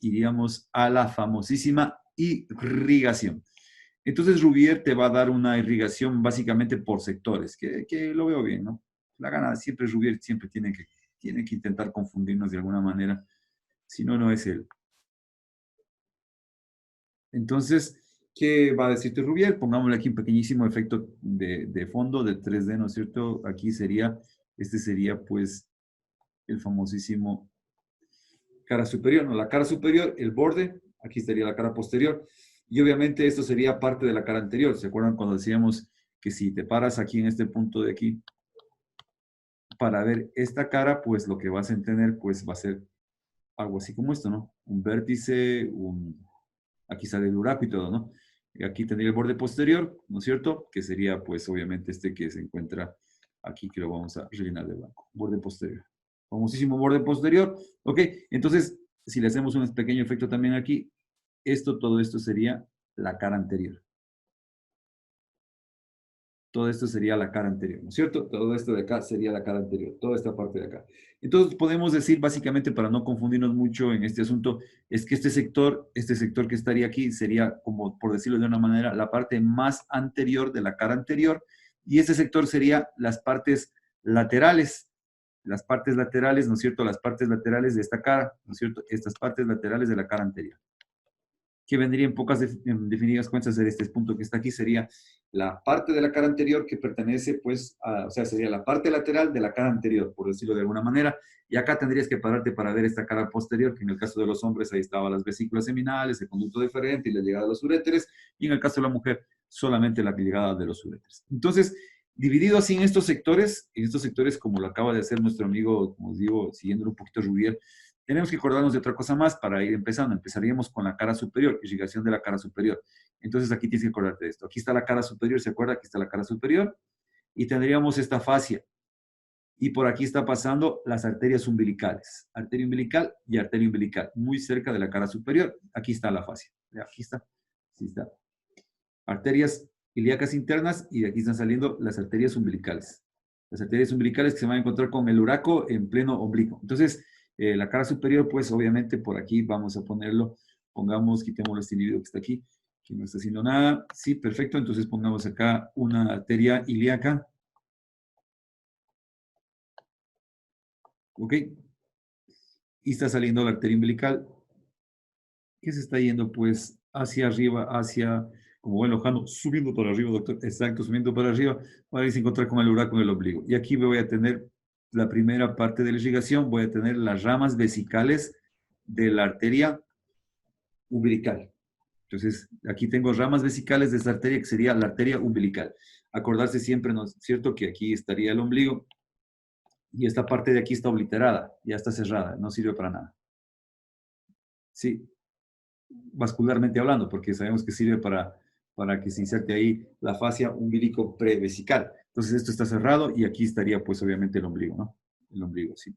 Iríamos a la famosísima irrigación. Entonces, Rouvier te va a dar una irrigación básicamente por sectores, que lo veo bien, ¿no? La gana siempre, Rouvier siempre tiene que intentar confundirnos de alguna manera, si no, no es él. Entonces, ¿qué va a decirte Rouvier? Pongámosle aquí un pequeñísimo efecto de fondo, de 3D, ¿no es cierto? Aquí sería, este sería pues el famosísimo cara superior, ¿no? La cara superior, el borde, aquí estaría la cara posterior. Y obviamente esto sería parte de la cara anterior. ¿Se acuerdan cuando decíamos que si te paras aquí en este punto de aquí para ver esta cara, pues lo que vas a tener pues va a ser algo así como esto, ¿no? Un vértice, aquí sale el huraco y todo, ¿no? Y aquí tendría el borde posterior, ¿no es cierto? Que sería pues obviamente este que se encuentra aquí, que lo vamos a rellenar de blanco. Borde posterior. Famosísimo borde posterior. Ok, entonces si le hacemos un pequeño efecto también aquí, todo esto sería la cara anterior. Todo esto sería la cara anterior, ¿no es cierto? Todo esto de acá sería la cara anterior, toda esta parte de acá. Entonces podemos decir básicamente, para no confundirnos mucho en este asunto, es que este sector que estaría aquí sería, como por decirlo de una manera, la parte más anterior de la cara anterior, y este sector sería las partes laterales, ¿no es cierto? Las partes laterales de esta cara, ¿no es cierto? Estas partes laterales de la cara anterior, que vendría en pocas definidas cuentas ser este punto que está aquí, sería la parte de la cara anterior que pertenece, pues, o sea, sería la parte lateral de la cara anterior, por decirlo de alguna manera, y acá tendrías que pararte para ver esta cara posterior, que en el caso de los hombres ahí estaban las vesículas seminales, el conducto deferente y la llegada de los uréteres, y en el caso de la mujer, solamente la llegada de los uréteres. Entonces, dividido así en estos sectores como lo acaba de hacer nuestro amigo, como os digo, siguiendo un poquito Rouvier, tenemos que acordarnos de otra cosa más para ir empezando. Empezaríamos con la cara superior, irrigación de la cara superior. Entonces aquí tienes que acordarte de esto. Aquí está la cara superior, ¿se acuerda? Aquí está la cara superior y tendríamos esta fascia. Y por aquí está pasando las arterias umbilicales. Arteria umbilical y arteria umbilical, muy cerca de la cara superior. Aquí está la fascia. Aquí está. Aquí está. Arterias ilíacas internas y de aquí están saliendo las arterias umbilicales. Las arterias umbilicales que se van a encontrar con el huraco en pleno oblicuo. Entonces, la cara superior, pues obviamente por aquí vamos a ponerlo. Pongamos, quitemos este individuo que está aquí, que no está haciendo nada. Sí, perfecto. Entonces pongamos acá una arteria ilíaca. ¿Ok? Y está saliendo la arteria umbilical, que se está yendo pues hacia arriba, como buen lojano, subiendo para arriba, doctor. Exacto, subiendo para arriba, para irse a encontrar con el huraco en el ombligo. Y aquí voy a tener la primera parte de la irrigación, voy a tener las ramas vesicales de la arteria umbilical. Entonces, aquí tengo ramas vesicales de esta arteria, que sería la arteria umbilical. Acordarse siempre, ¿no es cierto?, que aquí estaría el ombligo y esta parte de aquí está obliterada, ya está cerrada, no sirve para nada. Sí, vascularmente hablando, porque sabemos que sirve para que se inserte ahí la fascia umbilico prevesical. Entonces esto está cerrado y aquí estaría pues obviamente el ombligo, ¿no? El ombligo, sí.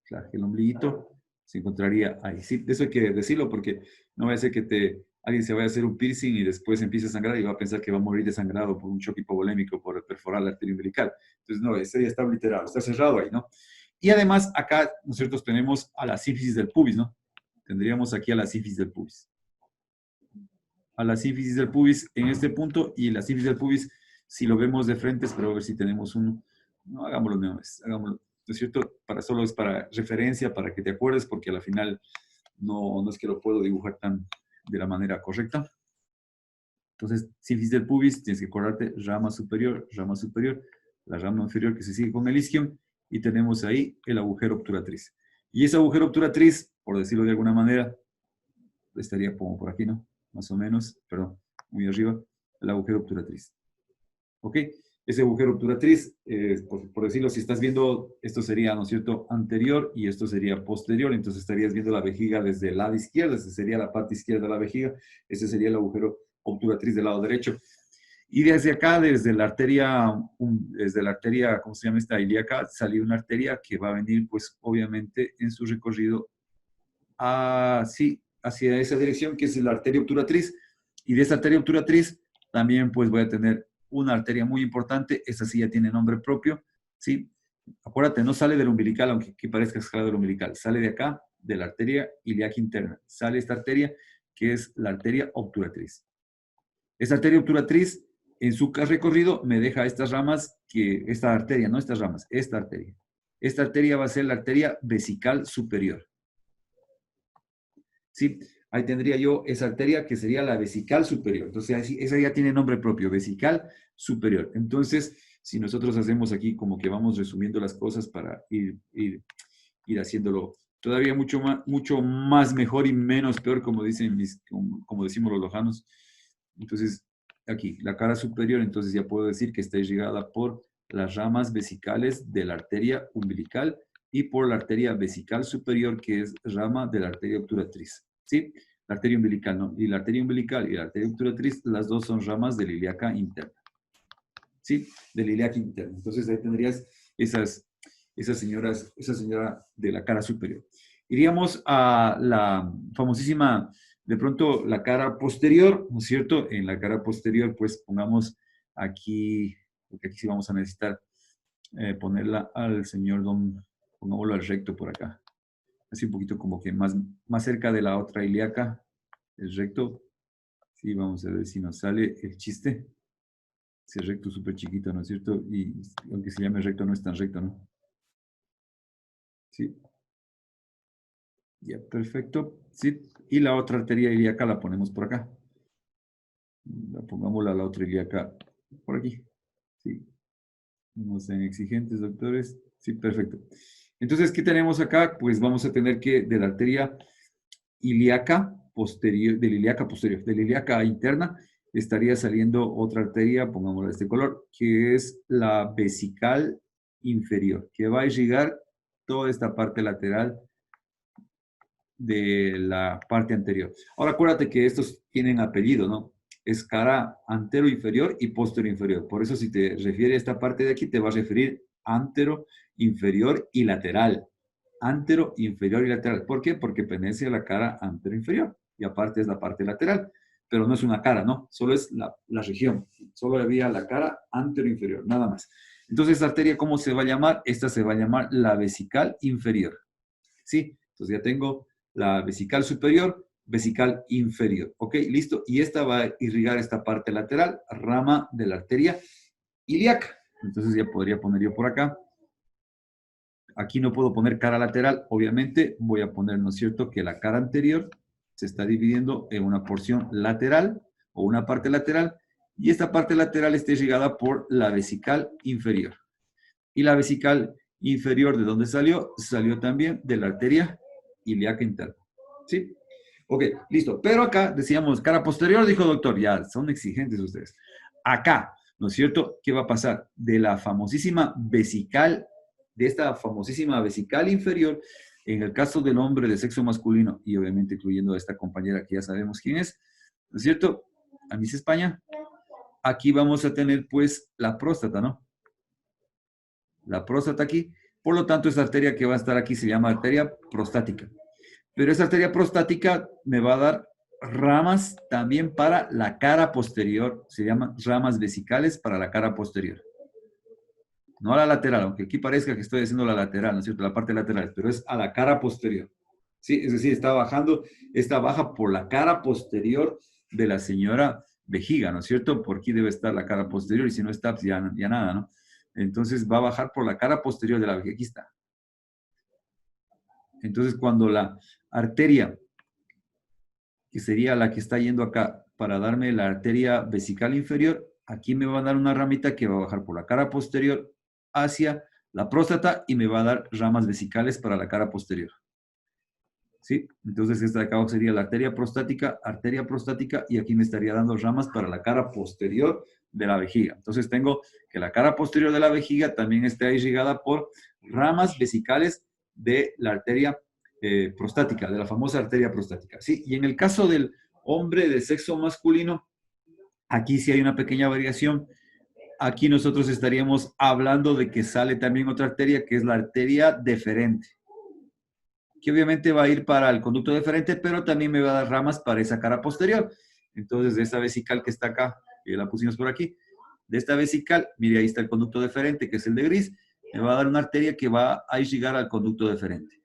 Claro, el ombliguito se encontraría ahí. Sí, eso hay que decirlo porque no va a ser que alguien se vaya a hacer un piercing y después empiece a sangrar y va a pensar que va a morir desangrado por un choque hipovolémico por perforar la arteria umbilical. Entonces no, ese ya está obliterado, está cerrado ahí, ¿no? Y además acá nosotros tenemos a la sínfisis del pubis, ¿no? Tendríamos aquí a la sínfisis del pubis. A la sínfisis del pubis en este punto, y la sínfisis del pubis, si lo vemos de frente, espero ver si tenemos uno. No, hagámoslo de una vez, hagámoslo. ¿No es cierto? Solo es para referencia, para que te acuerdes, porque al final no es que lo puedo dibujar de la manera correcta. Entonces, sínfisis del pubis, tienes que acordarte, rama superior, la rama inferior que se sigue con el isquion, y tenemos ahí el agujero obturatriz. Y ese agujero obturatriz, por decirlo de alguna manera, estaría como por aquí, ¿no? Más o menos, perdón, muy arriba, el agujero obturatriz. ¿Ok? Ese agujero obturatriz, por decirlo, si estás viendo, esto sería, ¿no es cierto?, anterior y esto sería posterior, entonces estarías viendo la vejiga desde el lado izquierdo, esa sería la parte izquierda de la vejiga, ese sería el agujero obturatriz del lado derecho. Y desde acá, desde la arteria, ¿cómo se llama esta? Ilíaca, salió una arteria que va a venir, pues, obviamente, en su recorrido, sí, hacia esa dirección, que es la arteria obturatriz. Y de esa arteria obturatriz también pues voy a tener una arteria muy importante. Esta sí ya tiene nombre propio, ¿sí? Acuérdate, no sale del umbilical, aunque aquí parezca que sale del umbilical. Sale de acá, de la arteria ilíaca interna. Sale esta arteria, que es la arteria obturatriz. Esta arteria obturatriz, en su recorrido, me deja estas ramas, esta arteria, no estas ramas, esta arteria. Esta arteria va a ser la arteria vesical superior. ¿Sí? Ahí tendría yo esa arteria que sería la vesical superior. Entonces, esa ya tiene nombre propio, vesical superior. Entonces, si nosotros hacemos aquí como que vamos resumiendo las cosas para ir haciéndolo todavía mucho más mejor y menos peor, como como decimos los lojanos. Entonces, aquí, la cara superior, entonces ya puedo decir que está irrigada por las ramas vesicales de la arteria umbilical y por la arteria vesical superior, que es rama de la arteria obturatriz. ¿Sí? La arteria umbilical, ¿no? Y la arteria umbilical y la arteria obturatriz, las dos son ramas de la ilíaca interna. ¿Sí? De la ilíaca interna. Entonces ahí tendrías esa señora de la cara superior. Iríamos a la famosísima, de pronto, la cara posterior, ¿no es cierto? En la cara posterior, pues pongamos aquí, porque aquí sí vamos a necesitar ponerla al señor pongámoslo al recto por acá. Así un poquito como que más cerca de la otra ilíaca, el recto. Sí, vamos a ver si nos sale el chiste. Ese recto súper chiquito, ¿no es cierto? Y aunque se llame recto, no es tan recto, ¿no? Sí. Ya, perfecto. Sí. Y la otra arteria ilíaca la ponemos por acá. Pongámosla a la otra ilíaca por aquí. Sí. No sean exigentes, doctores. Sí, perfecto. Entonces, ¿qué tenemos acá? Pues vamos a tener que de la arteria ilíaca posterior, de la ilíaca interna, estaría saliendo otra arteria, pongámosla de este color, que es la vesical inferior, que va a irrigar toda esta parte lateral de la parte anterior. Ahora acuérdate que estos tienen apellido, ¿no? Es cara antero inferior y posterior inferior. Por eso si te refiere a esta parte de aquí, te va a referir antero, inferior y lateral. Antero, inferior y lateral. ¿Por qué? Porque pertenece a la cara antero inferior y aparte es la parte lateral. Pero no es una cara, ¿no? Solo es la región. Solo había la cara antero inferior, nada más. Entonces, esta arteria, ¿cómo se va a llamar? Esta se va a llamar la vesical inferior. ¿Sí? Entonces ya tengo la vesical superior, vesical inferior. ¿Ok? Listo. Y esta va a irrigar esta parte lateral, rama de la arteria ilíaca. Entonces ya podría poner yo por acá. Aquí no puedo poner cara lateral. Obviamente voy a poner, ¿no es cierto?, que la cara anterior se está dividiendo en una porción lateral o una parte lateral. Y esta parte lateral está irrigada por la vesical inferior. Y la vesical inferior, ¿de dónde salió? Salió también de la arteria ilíaca interna. ¿Sí? Ok, listo. Pero acá decíamos cara posterior, dijo doctor, ya son exigentes ustedes. Acá, ¿no es cierto? ¿Qué va a pasar? De la famosísima vesical, de esta famosísima vesical inferior, en el caso del hombre de sexo masculino, y obviamente incluyendo a esta compañera que ya sabemos quién es, ¿no es cierto? A Miss España. Aquí vamos a tener pues la próstata, ¿no? La próstata aquí. Por lo tanto, esa arteria que va a estar aquí se llama arteria prostática. Pero esa arteria prostática me va a dar ramas también para la cara posterior. Se llaman ramas vesicales para la cara posterior. No a la lateral, aunque aquí parezca que estoy haciendo la lateral, ¿no es cierto? La parte lateral, pero es a la cara posterior. ¿Sí? Es decir, está bajando, esta baja por la cara posterior de la señora vejiga, ¿no es cierto? Por aquí debe estar la cara posterior y si no está, pues ya nada, ¿no? Entonces va a bajar por la cara posterior de la vejiga. Aquí está. Entonces cuando la arteria, que sería la que está yendo acá para darme la arteria vesical inferior, aquí me va a dar una ramita que va a bajar por la cara posterior hacia la próstata y me va a dar ramas vesicales para la cara posterior. ¿Sí? Entonces esta de acá sería la arteria prostática, y aquí me estaría dando ramas para la cara posterior de la vejiga. Entonces tengo que la cara posterior de la vejiga también está irrigada por ramas vesicales de la arteria prostática, de la famosa arteria prostática. ¿Sí? Y en el caso del hombre de sexo masculino, aquí sí hay una pequeña variación. Aquí nosotros estaríamos hablando de que sale también otra arteria, que es la arteria deferente, que obviamente va a ir para el conducto deferente, pero también me va a dar ramas para esa cara posterior. Entonces, de esta vesical que está acá, que la pusimos por aquí, de esta vesical, mire, ahí está el conducto deferente, que es el de gris, me va a dar una arteria que va a llegar al conducto deferente.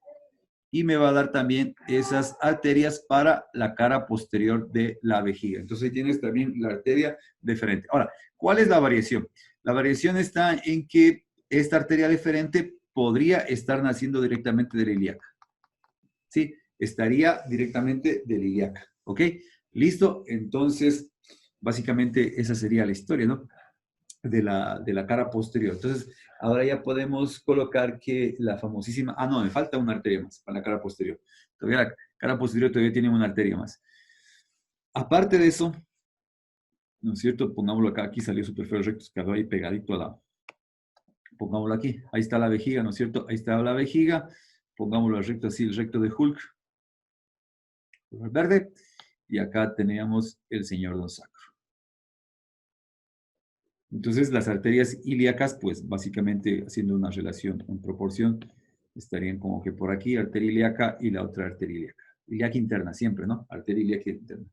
Y me va a dar también esas arterias para la cara posterior de la vejiga. Entonces, ahí tienes también la arteria deferente. Ahora, ¿cuál es la variación? La variación está en que esta arteria deferente podría estar naciendo directamente de la ilíaca. ¿Sí? Estaría directamente de la ilíaca. ¿Ok? ¿Listo? Entonces, básicamente esa sería la historia, ¿no? De la cara posterior. Entonces, ahora ya podemos colocar que la famosísima... Ah, no, me falta una arteria más para la cara posterior. Todavía la cara posterior todavía tiene una arteria más. Aparte de eso, ¿no es cierto? Pongámoslo acá. Aquí salió súper feo el recto, quedó ahí pegadito al lado. Pongámoslo aquí. Ahí está la vejiga, ¿no es cierto? Ahí está la vejiga. Pongámoslo al recto así, el recto de Hulk. El verde. Y acá teníamos el señor Don Sacro. Entonces, las arterias ilíacas, pues básicamente haciendo una relación en proporción, estarían como que por aquí, arteria ilíaca y la otra arteria ilíaca. Ilíaca interna, siempre, ¿no? Arteria ilíaca interna.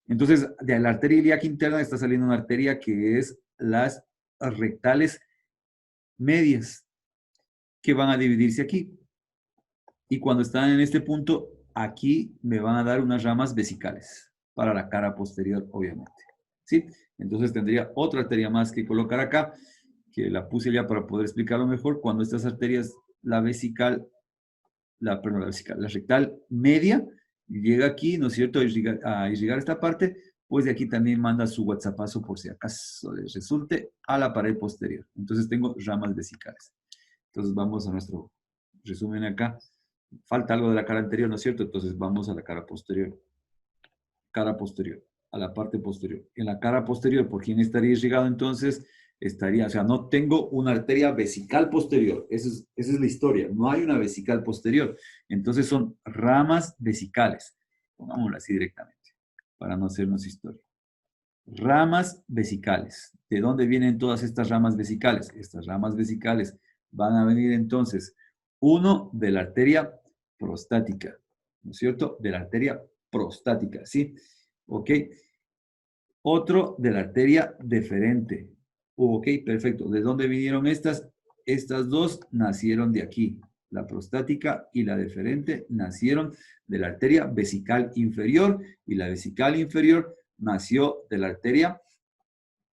Entonces, de la arteria ilíaca interna está saliendo una arteria que es las rectales medias, que van a dividirse aquí. Y cuando están en este punto, aquí me van a dar unas ramas vesicales para la cara posterior, obviamente. ¿Sí? Entonces tendría otra arteria más que colocar acá, que la puse ya para poder explicarlo mejor. Cuando estas arterias, la vesical, perdón, la vesical, la rectal media, llega aquí, ¿no es cierto?, a irrigar esta parte, pues de aquí también manda su WhatsAppazo por si acaso les resulte a la pared posterior. Entonces tengo ramas vesicales. Entonces vamos a nuestro resumen acá. Falta algo de la cara anterior, ¿no es cierto? Entonces vamos a la cara posterior. Cara posterior, a la parte posterior. En la cara posterior, ¿por quién estaría irrigado entonces? Estaría, o sea, no tengo una arteria vesical posterior. Esa es la historia. No hay una vesical posterior. Entonces son ramas vesicales. Pongámoslo así directamente, para no hacernos historia. Ramas vesicales. ¿De dónde vienen todas estas ramas vesicales? Estas ramas vesicales van a venir entonces, uno, de la arteria prostática, ¿no es cierto? De la arteria prostática, ¿sí? ¿Ok? Otro de la arteria deferente. Ok, perfecto. ¿De dónde vinieron estas? Estas dos nacieron de aquí. La prostática y la deferente nacieron de la arteria vesical inferior y la vesical inferior nació de la arteria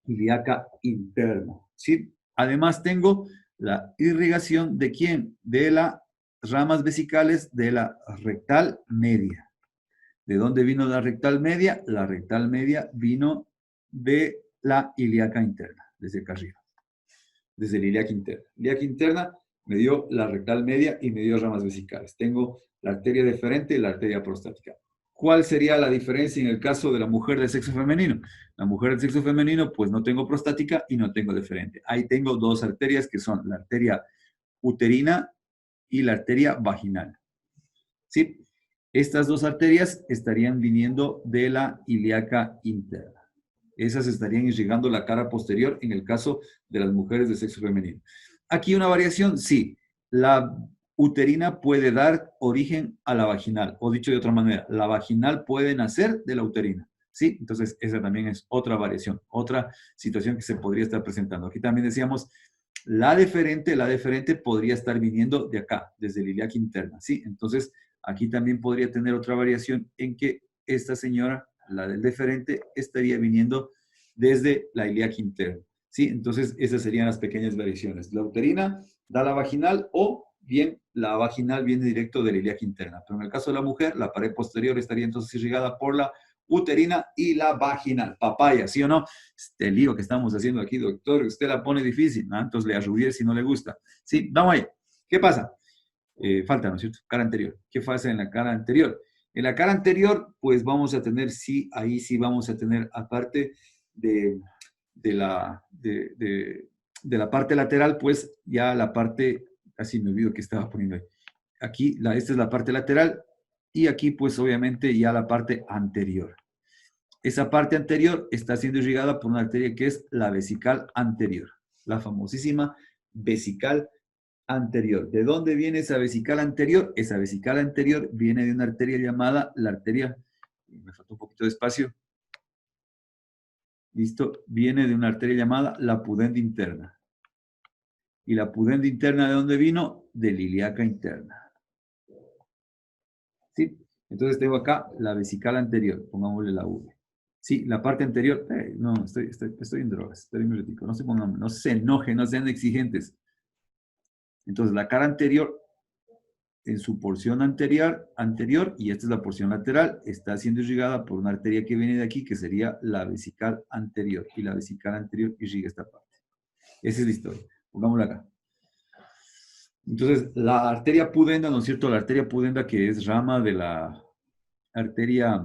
ilíaca interna. ¿Sí? Además tengo la irrigación de quién? De las ramas vesicales de la rectal media. ¿De dónde vino la rectal media? La rectal media vino de la ilíaca interna, desde acá arriba, desde la ilíaca interna. Ilíaca interna me dio la rectal media y me dio ramas vesicales. Tengo la arteria deferente y la arteria prostática. ¿Cuál sería la diferencia en el caso de la mujer del sexo femenino? La mujer del sexo femenino, pues no tengo prostática y no tengo deferente. Ahí tengo dos arterias que son la arteria uterina y la arteria vaginal. ¿Sí? Estas dos arterias estarían viniendo de la ilíaca interna. Esas estarían irrigando la cara posterior en el caso de las mujeres de sexo femenino. Aquí una variación, sí. La uterina puede dar origen a la vaginal, o dicho de otra manera, la vaginal puede nacer de la uterina. ¿Sí? Entonces, esa también es otra variación, otra situación que se podría estar presentando. Aquí también decíamos, la deferente podría estar viniendo de acá, desde la ilíaca interna. ¿Sí? Entonces, aquí también podría tener otra variación en que esta señora, la del deferente, estaría viniendo desde la ilíaca interna. ¿Sí? Entonces, esas serían las pequeñas variaciones. La uterina da la vaginal o bien la vaginal viene directo de la ilíaca interna. Pero en el caso de la mujer, la pared posterior estaría entonces irrigada por la uterina y la vaginal. Papaya, ¿sí o no? Este lío que estamos haciendo aquí, doctor, usted la pone difícil, ¿no? Entonces le arrubié si no le gusta. Sí, vamos ahí. ¿Qué pasa? Falta, ¿no es cierto? Cara anterior. ¿Qué pasa en la cara anterior? En la cara anterior, pues vamos a tener, sí, ahí sí vamos a tener, aparte de la parte lateral, pues ya la parte, casi me olvido que estaba poniendo ahí. Aquí, esta es la parte lateral y aquí, pues obviamente ya la parte anterior. Esa parte anterior está siendo irrigada por una arteria que es la vesical anterior, la famosísima vesical anterior. ¿De dónde viene esa vesical anterior? Esa vesical anterior viene de una arteria llamada la arteria, me faltó un poquito de espacio, listo, viene de una arteria llamada la pudenda interna. ¿Y la pudenda interna de dónde vino? De la ilíaca interna. ¿Sí? Entonces tengo acá la vesical anterior, pongámosle la V. Sí, la parte anterior, no, estoy en drogas, estoy en retico, no se enojen, no sean exigentes. Entonces la cara anterior, en su porción anterior, y esta es la porción lateral, está siendo irrigada por una arteria que viene de aquí, que sería la vesical anterior, y la vesical anterior irriga esta parte. Esa es la historia. Pongámosla acá. Entonces, la arteria pudenda, ¿no es cierto? La arteria pudenda, que es rama de la arteria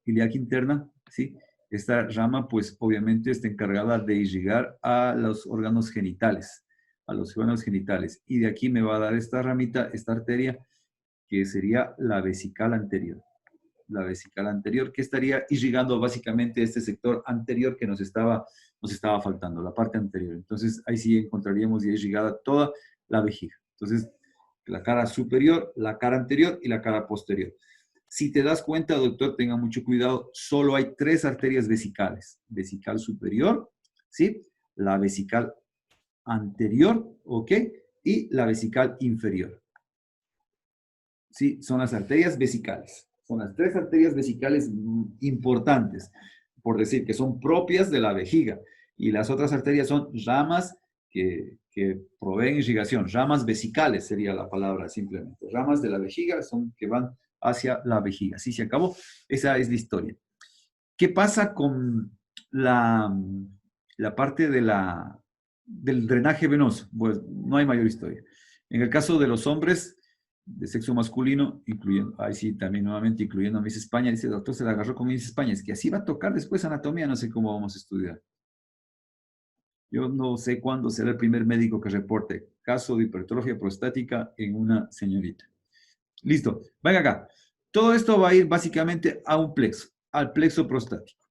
ilíaca interna, ¿sí? Esta rama, pues, obviamente está encargada de irrigar a los órganos genitales, y de aquí me va a dar esta ramita, esta arteria, que sería la vesical anterior. La vesical anterior, que estaría irrigando básicamente este sector anterior que nos estaba faltando, la parte anterior. Entonces, ahí sí encontraríamos ya irrigada toda la vejiga. Entonces, la cara superior, la cara anterior y la cara posterior. Si te das cuenta, doctor, tenga mucho cuidado, solo hay 3 arterias vesicales. Vesical superior, ¿sí? La vesical anterior, ¿ok? Y la vesical inferior. ¿Sí? Son las arterias vesicales. Son las 3 arterias vesicales importantes, por decir, que son propias de la vejiga. Y las otras arterias son ramas que proveen irrigación. Ramas vesicales sería la palabra simplemente. Ramas de la vejiga son que van hacia la vejiga. ¿Sí se acabó? Esa es la historia. ¿Qué pasa con la parte del drenaje venoso? Pues no hay mayor historia. En el caso de los hombres de sexo masculino, incluyendo, ahí sí, también nuevamente incluyendo a Miss España, dice, doctor, se la agarró con Miss España, es que así va a tocar después anatomía, no sé cómo vamos a estudiar. Yo no sé cuándo será el primer médico que reporte caso de hipertrofia prostática en una señorita. Listo, venga acá. Todo esto va a ir básicamente a un plexo, al plexo prostático.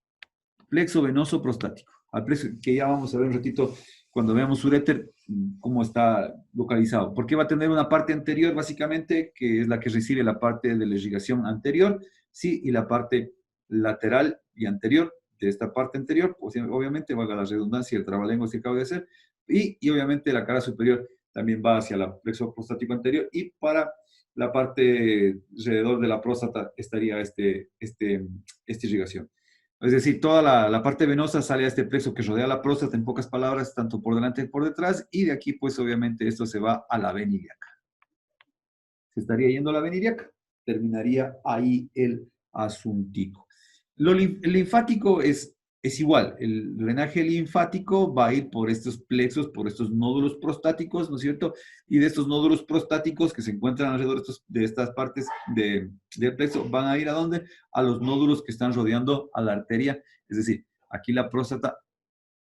Plexo venoso prostático, al plexo que ya vamos a ver un ratito cuando veamos uréter, cómo está localizado. Porque va a tener una parte anterior, básicamente, que es la que recibe la parte de la irrigación anterior, sí, y la parte lateral y anterior de esta parte anterior, pues obviamente, valga la redundancia, el trabalenguas que acabo de hacer, y obviamente la cara superior también va hacia el plexo prostático anterior, y para la parte alrededor de la próstata estaría esta irrigación. Es decir, toda la parte venosa sale a este plexo que rodea la próstata, en pocas palabras, tanto por delante como por detrás, y de aquí, pues, obviamente, esto se va a la vena ilíaca. Se estaría yendo a la vena ilíaca, terminaría ahí el asuntico. El linfático es igual, el drenaje linfático va a ir por estos plexos, por estos nódulos prostáticos, ¿no es cierto? Y de estos nódulos prostáticos que se encuentran alrededor de estas partes del plexo, ¿van a ir a dónde? A los nódulos que están rodeando a la arteria. Es decir, aquí la próstata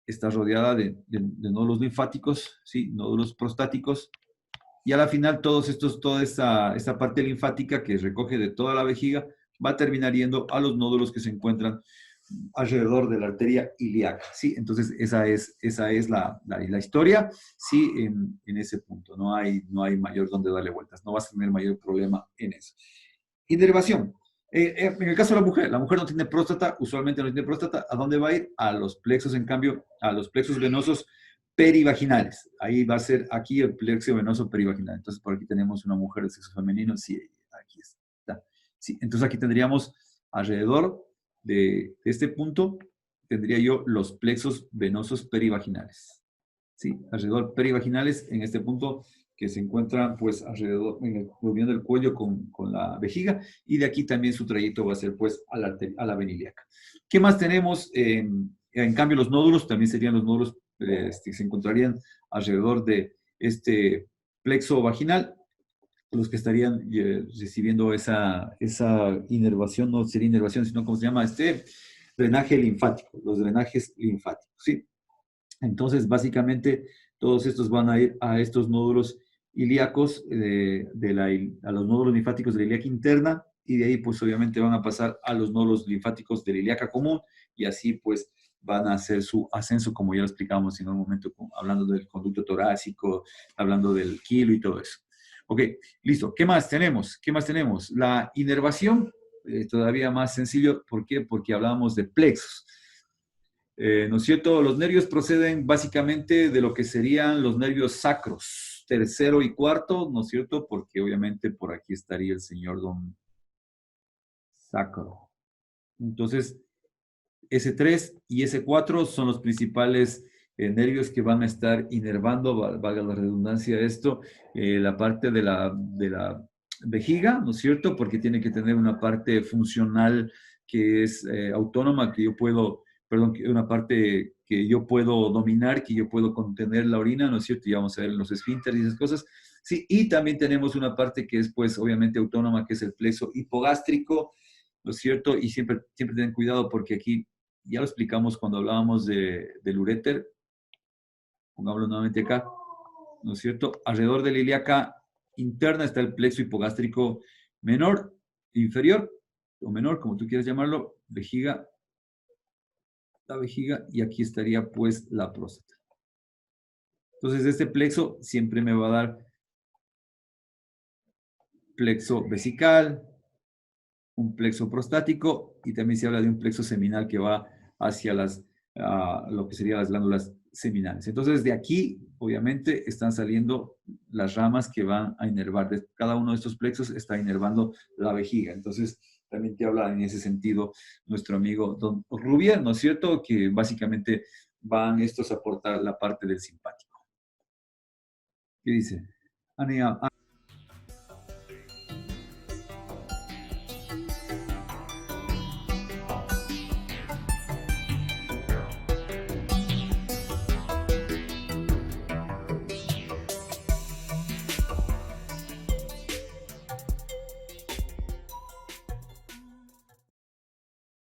está rodeada de nódulos linfáticos, ¿sí? Nódulos prostáticos. Y a la final, toda esta parte linfática que recoge de toda la vejiga va a terminar yendo a los nódulos que se encuentran alrededor de la arteria ilíaca, ¿sí? Entonces, esa es la historia, ¿sí? En ese punto. No hay mayor donde darle vueltas. No vas a tener mayor problema en eso. Inervación. En el caso de la mujer no tiene próstata, usualmente no tiene próstata. ¿A dónde va a ir? A los plexos, en cambio, a los plexos venosos perivaginales. Ahí va a ser aquí el plexo venoso perivaginal. Entonces, por aquí tenemos una mujer de sexo femenino. Sí, aquí está. Sí, entonces aquí tendríamos alrededor de este punto, tendría yo los plexos venosos perivaginales. Sí, alrededor perivaginales en este punto que se encuentran pues alrededor, uniendo el cuello con la vejiga, y de aquí también su trayecto va a ser pues a la vena ilíaca. ¿Qué más tenemos? En cambio, los nódulos también serían los nódulos que se encontrarían alrededor de este plexo vaginal, los que estarían recibiendo esa inervación, no sería inervación, sino ¿cómo se llama? Drenaje linfático, los drenajes linfáticos, ¿sí? Entonces, básicamente, todos estos van a ir a estos nódulos ilíacos, a los nódulos linfáticos de la ilíaca interna, y de ahí, pues, obviamente van a pasar a los nódulos linfáticos de la ilíaca común, y así, pues, van a hacer su ascenso, como ya lo explicamos en un momento, hablando del conducto torácico, hablando del kilo y todo eso. Ok, listo. ¿Qué más tenemos? ¿Qué más tenemos? La inervación, todavía más sencillo. ¿Por qué? Porque hablábamos de plexos. ¿No es cierto? Los nervios proceden básicamente de lo que serían los nervios sacros, tercero y cuarto, ¿no es cierto? Porque obviamente por aquí estaría el señor don sacro. Entonces, S3 y S4 son los principales nervios que van a estar inervando, valga la redundancia de esto, la parte de la vejiga, ¿no es cierto? Porque tiene que tener una parte funcional que es autónoma, que yo puedo, perdón, una parte que yo puedo dominar, que yo puedo contener la orina, ¿no es cierto? Y vamos a ver los esfínteres y esas cosas. Sí, y también tenemos una parte que es, pues, obviamente autónoma, que es el plexo hipogástrico, ¿no es cierto? Y siempre, siempre ten cuidado porque aquí ya lo explicamos cuando hablábamos del uréter, pongámoslo nuevamente acá, ¿no es cierto? Alrededor de la ilíaca interna está el plexo hipogástrico menor, inferior, o menor, como tú quieras llamarlo, vejiga, la vejiga, y aquí estaría pues la próstata. Entonces este plexo siempre me va a dar plexo vesical, un plexo prostático y también se habla de un plexo seminal que va hacia lo que serían las glándulas seminales. Entonces, de aquí, obviamente, están saliendo las ramas que van a inervar. Cada uno de estos plexos está inervando la vejiga. Entonces, también te habla en ese sentido nuestro amigo Don Rubier, ¿no es cierto? Que básicamente van estos a aportar la parte del simpático. ¿Qué dice?